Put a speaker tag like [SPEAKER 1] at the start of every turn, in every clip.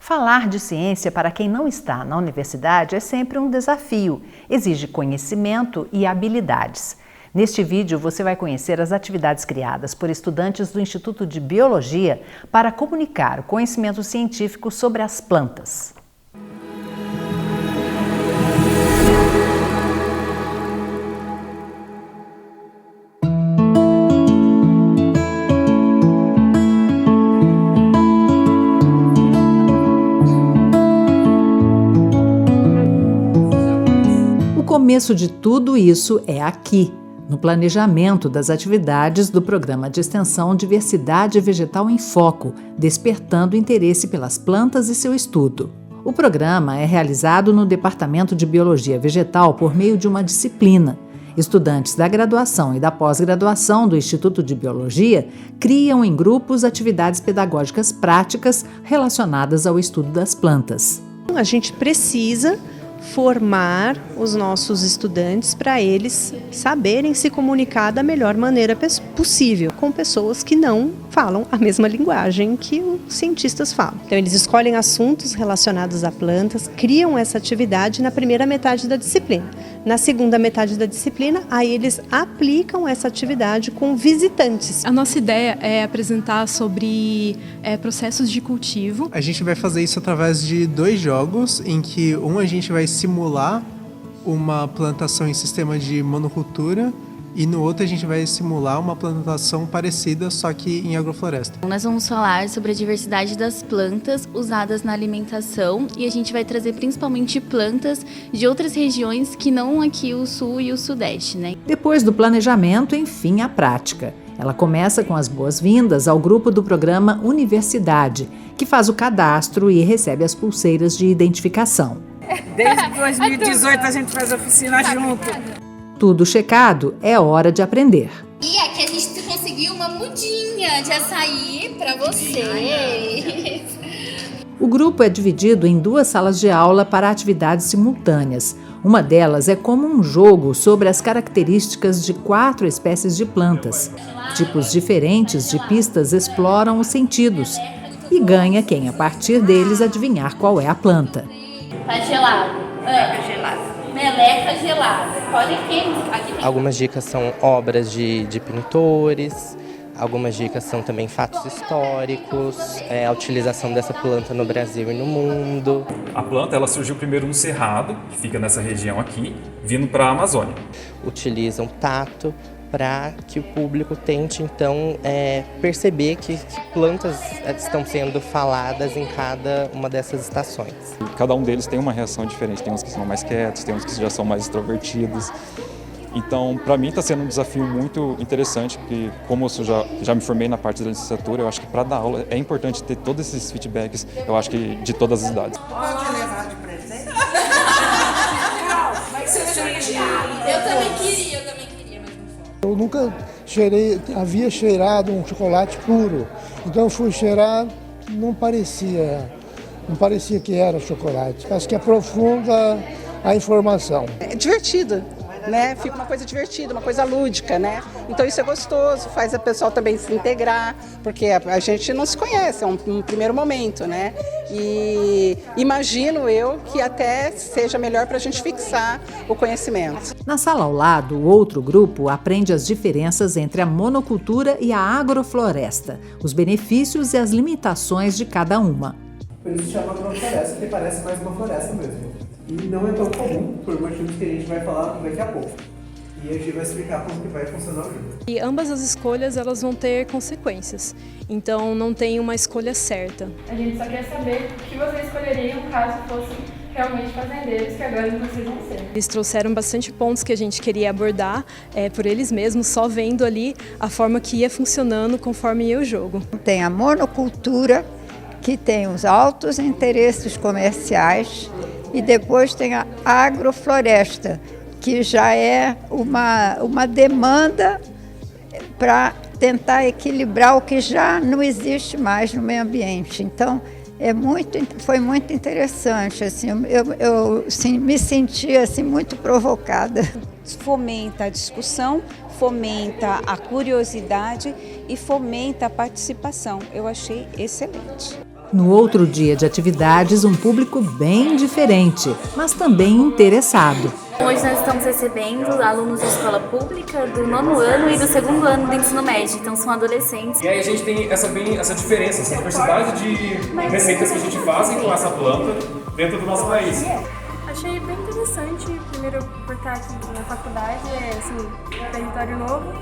[SPEAKER 1] Falar de ciência para quem não está na universidade é sempre um desafio, exige conhecimento e habilidades. Neste vídeo você vai conhecer as atividades criadas por estudantes do Instituto de Biologia para comunicar o conhecimento científico sobre as plantas. O começo de tudo isso é aqui, no planejamento das atividades do Programa de Extensão Diversidade Vegetal em Foco, despertando interesse pelas plantas e seu estudo. O programa é realizado no Departamento de Biologia Vegetal por meio de uma disciplina. Estudantes da graduação e da pós-graduação do Instituto de Biologia criam em grupos atividades pedagógicas práticas relacionadas ao estudo das plantas.
[SPEAKER 2] A gente precisa formar os nossos estudantes para eles saberem se comunicar da melhor maneira possível com pessoas que não falam a mesma linguagem que os cientistas falam. Então eles escolhem assuntos relacionados a plantas, criam essa atividade na primeira metade da disciplina. Na segunda metade da disciplina, aí eles aplicam essa atividade com visitantes.
[SPEAKER 3] A nossa ideia é apresentar sobre processos de cultivo.
[SPEAKER 4] A gente vai fazer isso através de 2 jogos, em que a gente vai simular uma plantação em sistema de monocultura e no outro a gente vai simular uma plantação parecida, só que em agrofloresta.
[SPEAKER 5] Nós vamos falar sobre a diversidade das plantas usadas na alimentação e a gente vai trazer principalmente plantas de outras regiões que não aqui o sul e o sudeste, né?
[SPEAKER 1] Depois do planejamento, enfim, a prática. Ela começa com as boas-vindas ao grupo do programa Universidade, que faz o cadastro e recebe as pulseiras de identificação.
[SPEAKER 6] Desde 2018 a gente faz oficina junto.
[SPEAKER 1] Tudo checado, é hora de aprender.
[SPEAKER 7] E aqui a gente conseguiu uma mudinha de açaí para vocês.
[SPEAKER 1] O grupo é dividido em 2 salas de aula para atividades simultâneas. Uma delas é como um jogo sobre as características de 4 espécies de plantas. Tipos diferentes de pistas exploram os sentidos e ganha quem, a partir deles, adivinhar qual é a planta.
[SPEAKER 7] Tá gelado. Gelado. Meleca gelada. Pode aqui tem...
[SPEAKER 8] Algumas dicas são obras de pintores, algumas dicas são também fatos históricos, a utilização dessa planta no Brasil e no mundo.
[SPEAKER 9] A planta ela surgiu primeiro no Cerrado, que fica nessa região aqui, vindo para a Amazônia.
[SPEAKER 8] Utilizam tato para que o público tente, então, perceber que plantas estão sendo faladas em cada uma dessas estações.
[SPEAKER 9] Cada um deles tem uma reação diferente, tem uns que são mais quietos, tem uns que já são mais extrovertidos. Então, para mim está sendo um desafio muito interessante, porque como eu já me formei na parte da licenciatura, eu acho que para dar aula é importante ter todos esses feedbacks, eu acho que de todas as idades.
[SPEAKER 6] Pode levar de presente?
[SPEAKER 7] Vai ser eu também queria,
[SPEAKER 10] Eu nunca havia cheirado um chocolate puro, então eu fui cheirar, não parecia que era chocolate. Acho que aprofunda a informação.
[SPEAKER 6] É divertido, né? Fica uma coisa divertida, uma coisa lúdica, né? Então isso é gostoso, faz a pessoa também se integrar, porque a gente não se conhece, é um primeiro momento, né? E imagino eu que até seja melhor para a gente fixar o conhecimento.
[SPEAKER 1] Na sala ao lado, o outro grupo aprende as diferenças entre a monocultura e a agrofloresta, os benefícios e as limitações de cada uma.
[SPEAKER 4] Por isso chama agrofloresta, porque parece mais uma floresta mesmo. E não é tão comum, por motivos que a gente vai falar daqui a pouco. E a gente vai explicar como que vai funcionar o jogo.
[SPEAKER 3] E ambas as escolhas elas vão ter consequências, então não tem uma escolha certa.
[SPEAKER 11] A gente só quer saber o que vocês escolheriam caso fossem realmente fazendeiros, que agora vocês vão ser.
[SPEAKER 3] Eles trouxeram bastante pontos que a gente queria abordar por eles mesmos, só vendo ali a forma que ia funcionando conforme ia o jogo.
[SPEAKER 12] Tem a monocultura, que tem os altos interesses comerciais, e depois tem a agrofloresta, que já é uma demanda para tentar equilibrar o que já não existe mais no meio ambiente. Então, foi muito interessante. Assim, eu me senti assim, muito provocada.
[SPEAKER 13] Fomenta a discussão, fomenta a curiosidade e fomenta a participação. Eu achei excelente.
[SPEAKER 1] No outro dia de atividades, um público bem diferente, mas também interessado.
[SPEAKER 5] Hoje nós estamos recebendo alunos de escola pública do 9º ano e do 2º ano do ensino médio, então são adolescentes.
[SPEAKER 14] E aí a gente tem essa diferença, essa diversidade de receitas que a gente faz com essa planta dentro do nosso país.
[SPEAKER 11] Achei bem interessante, primeiro por estar aqui na faculdade, assim, território novo.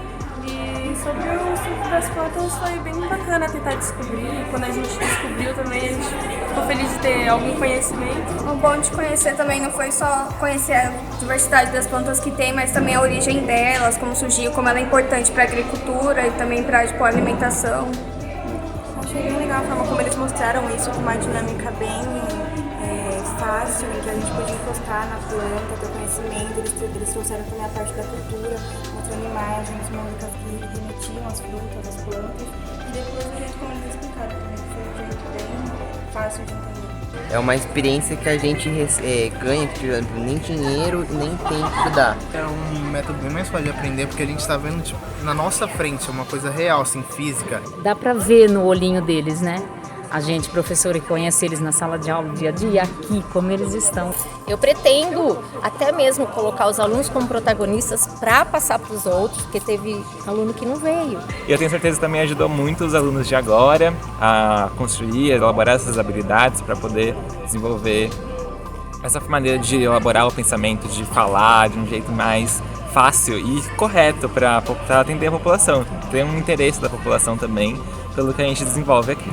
[SPEAKER 11] E sobre o estudo das plantas foi bem bacana tentar descobrir. E quando a gente descobriu também, a gente ficou feliz de ter algum conhecimento.
[SPEAKER 15] O bom de conhecer também não foi só conhecer a diversidade das plantas que tem, mas também a origem delas, como surgiu, como ela é importante para a agricultura e também para a alimentação.
[SPEAKER 16] Achei bem legal a forma como eles mostraram isso com uma dinâmica bem fácil, em que a gente podia encostar na planta, ter conhecimento. Eles trouxeram também a parte da cultura, mostrando imagens, músicas que remetiam às frutas, às plantas. E depois o jeito como eles explicaram também, que foi um jeito bem fácil de entender.
[SPEAKER 8] É uma experiência que a gente ganha, que nem dinheiro nem tempo dá.
[SPEAKER 17] É um método bem mais fácil de aprender, porque a gente está vendo tipo, na nossa frente, uma coisa real, assim, física.
[SPEAKER 18] Dá para ver no olhinho deles, né? A gente, professora, que conhece eles na sala de aula, dia a dia, aqui, como eles estão.
[SPEAKER 19] Eu pretendo até mesmo colocar os alunos como protagonistas para passar para os outros, porque teve aluno que não veio.
[SPEAKER 20] E eu tenho certeza que também ajudou muito os alunos de agora a construir, a elaborar essas habilidades para poder desenvolver essa maneira de elaborar o pensamento, de falar de um jeito mais fácil e correto para atender a população. Tem um interesse da população também pelo que a gente desenvolve aqui.